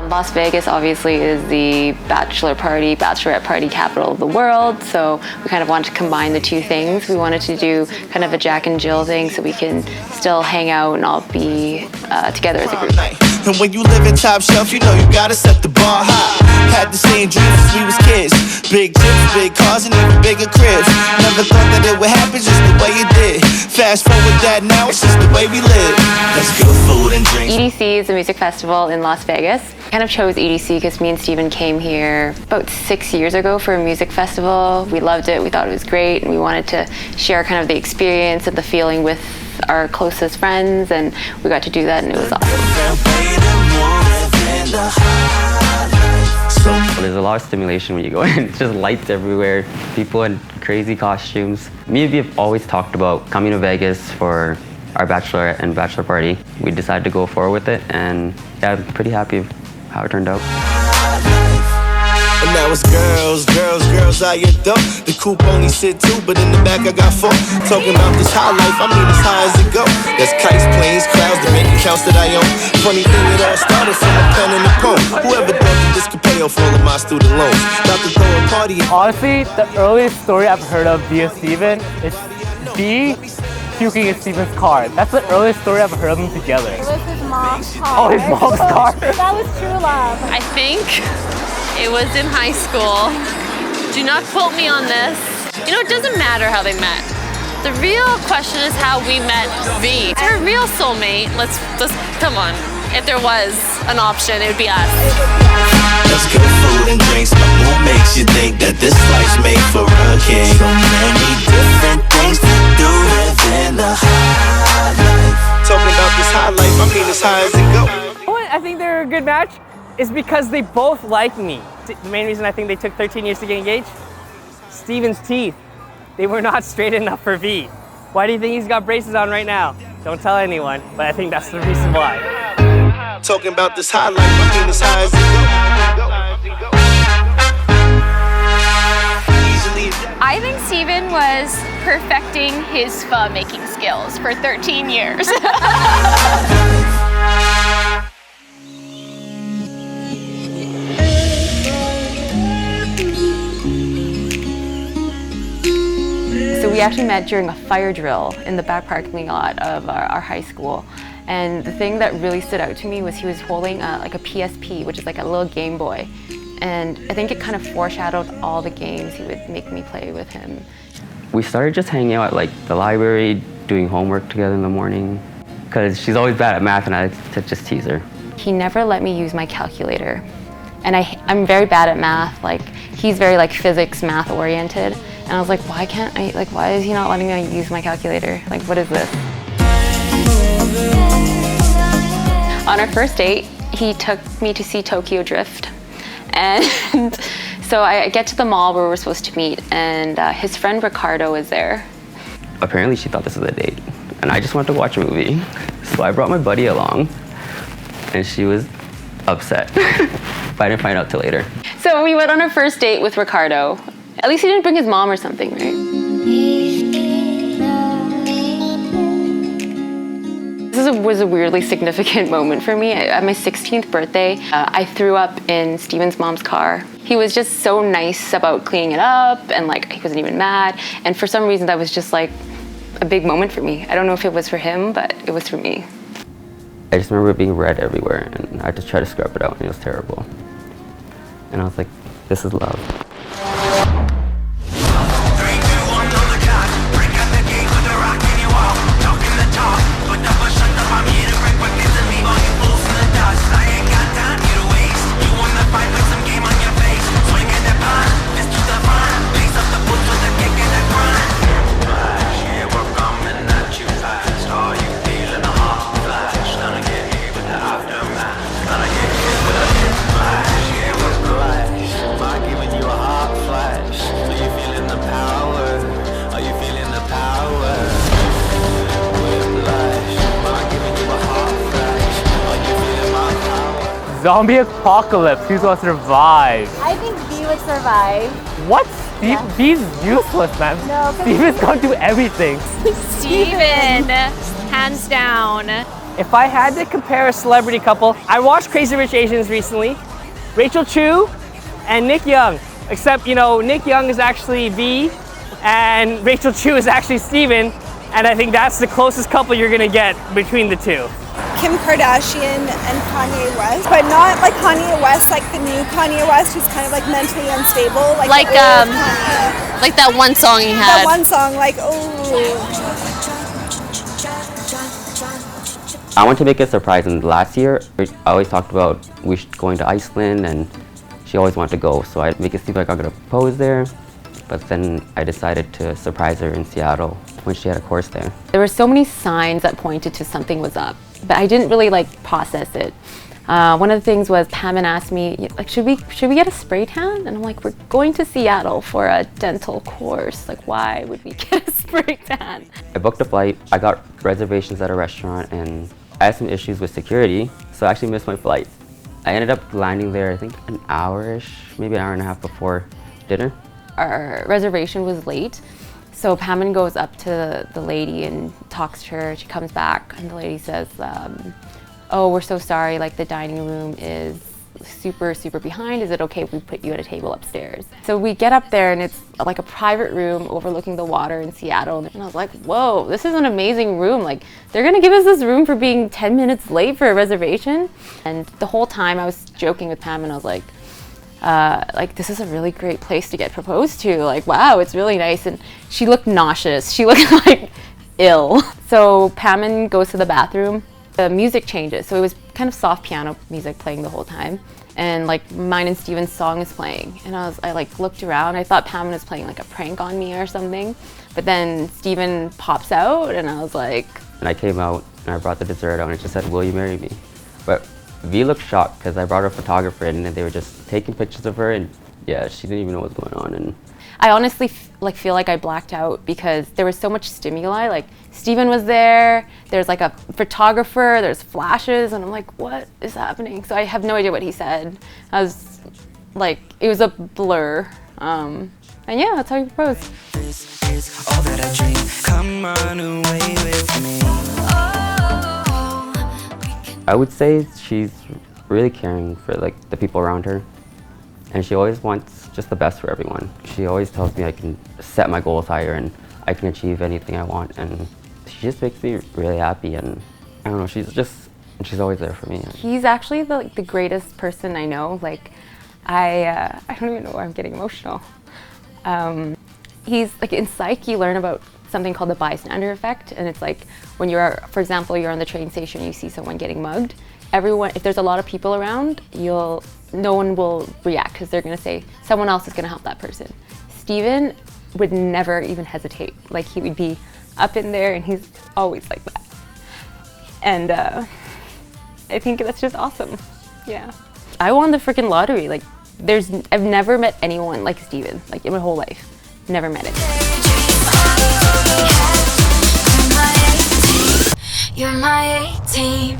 Las Vegas obviously is the bachelorette party capital of the world, so we kind of wanted to combine the two things. We wanted to do kind of a Jack and Jill thing so we can still hang out and all be together as a group. And when you live in top shelf, you know you gotta set the bar high. Had the same dreams since we was kids. Big trips, big cars, and even bigger cribs. Never thought that it would happen just the way it did. Fast forward that now, it's just the way we live. Let's go food and drinks. EDC is a music festival in Las Vegas. I kind of chose EDC because me and Steven came here about 6 years ago for a music festival. We loved it, we thought it was great, and we wanted to share kind of the experience and the feeling with our closest friends, and we got to do that, and it was awesome. There's a lot of stimulation when you go in. It's just lights everywhere, people in crazy costumes. Me and V have always talked about coming to Vegas for our bachelorette and bachelor party. We decided to go forward with it, and yeah, I'm pretty happy with how it turned out. And now it's girls out your door. The coupe only sit two, but in the back I got four. Talking about this high life, I mean as high as it go. There's kites, planes, clouds, the bank accounts that I own. Funny thing, it all started from a pen and a poem. Whoever thought that this could pay off all of my student loans. About to throw a party. Honestly, the earliest story I've heard of via Steven is B puking in Steven's car. That's the earliest story I've heard of them together. It was his mom's car. Oh, his mom's car? That was true love. I think it was in high school. Do not quote me on this. You know, it doesn't matter how they met. The real question is how we met V. It's her real soulmate. Let's come on. If there was an option, it would be us. Let's go food and drinks. My mood makes you think that this life's made for a king. So many different things to do within the high life. Talking about this high life, I mean as high as it go. I think they're a good match is because they both like me. The main reason I think they took 13 years to get engaged, Steven's teeth. They were not straight enough for V. Why do you think he's got braces on right now? Don't tell anyone, but I think that's the reason why. Talking about this high life, I mean as high as it go. I think Steven was perfecting his pho making skills for 13 years. So we actually met during a fire drill in the back parking lot of our high school. And the thing that really stood out to me was he was holding like a PSP, which is like a little Game Boy. And I think it kind of foreshadowed all the games he would make me play with him. We started just hanging out at like the library, doing homework together in the morning, because she's always bad at math and I like to just tease her. He never let me use my calculator. And I'm very bad at math. Like, he's very like physics, math oriented. And I was like, why can't I, like, why is he not letting me use my calculator? Like, what is this? On our first date, he took me to see Tokyo Drift. And so I get to the mall where we're supposed to meet, and his friend Ricardo is there. Apparently she thought this was a date, and I just wanted to watch a movie. So I brought my buddy along, and she was upset. But I didn't find out till later. So we went on our first date with Ricardo. At least he didn't bring his mom or something, right? This was a weirdly significant moment for me. At my 16th birthday, I threw up in Steven's mom's car. He was just so nice about cleaning it up, and like he wasn't even mad. And for some reason, that was just like a big moment for me. I don't know if it was for him, but it was for me. I just remember it being red everywhere, and I just tried to scrub it out, and it was terrible. And I was like, this is love. Zombie apocalypse, who's gonna survive? I think V would survive. What? V's useless, man. No, Steven's gonna do everything. Steven, hands down. If I had to compare a celebrity couple, I watched Crazy Rich Asians recently. Rachel Chu and Nick Young. Except, you know, Nick Young is actually V and Rachel Chu is actually Steven. And I think that's the closest couple you're gonna get between the two. Kim Kardashian and Kanye West, but not like Kanye West, like the new Kanye West, who's kind of like mentally unstable, like the old Kanye. Like that one song he had. That one song, like oh. I want to make a surprise, and last year I always talked about going to Iceland, and she always wanted to go, so I'd make it seem like I'm gonna propose there. But then I decided to surprise her in Seattle when she had a course there. There were so many signs that pointed to something was up, but I didn't really like process it. One of the things was Pam asked me, like, should we get a spray tan? And I'm like, we're going to Seattle for a dental course. Like, why would we get a spray tan? I booked a flight, I got reservations at a restaurant, and I had some issues with security, so I actually missed my flight. I ended up landing there, I think an hour-ish, maybe an hour and a half before dinner. Our reservation was late, so Pam goes up to the lady and talks to her. She comes back and the lady says, oh, we're so sorry, like the dining room is super behind. Is it okay if we put you at a table upstairs? So we get up there and it's like a private room overlooking the water in Seattle. And I was like, whoa, this is an amazing room. Like, they're gonna give us this room for being 10 minutes late for a reservation? And the whole time I was joking with Pam and I was like, this is a really great place to get proposed to. Like, wow, it's really nice. And she looked nauseous. She looked like ill. So Pam goes to the bathroom. The music changes. So it was kind of soft piano music playing the whole time. And like mine and Steven's song is playing. And I like looked around. I thought Pam was playing like a prank on me or something. But then Steven pops out and I was like. And I came out and I brought the dessert out and it just said, will you marry me? But V looked shocked because I brought a photographer in and they were just taking pictures of her, and yeah, she didn't even know what was going on. And I honestly feel like I blacked out because there was so much stimuli. Like Steven was there, there's like a photographer, there's flashes, and I'm like, what is happening? So I have no idea what he said. I was like, it was a blur. And yeah, that's how he proposed. This is all that I dream. Come run away with me. I would say she's really caring for like the people around her, and she always wants just the best for everyone. She always tells me I can set my goals higher and I can achieve anything I want, and she just makes me really happy. And I don't know, she's always there for me. He's actually the greatest person I know. Like I don't even know why I'm getting emotional. He's like in psych, you learn about something called the bystander effect, and it's like when you're, for example, you're on the train station, you see someone getting mugged. Everyone, if there's a lot of people around, no one will react because they're gonna say someone else is gonna help that person. Steven would never even hesitate. Like he would be up in there, and he's always like that. And I think that's just awesome. Yeah, I won the freaking lottery. Like I've never met anyone like Steven. Like in my whole life, never met it. You're my 18.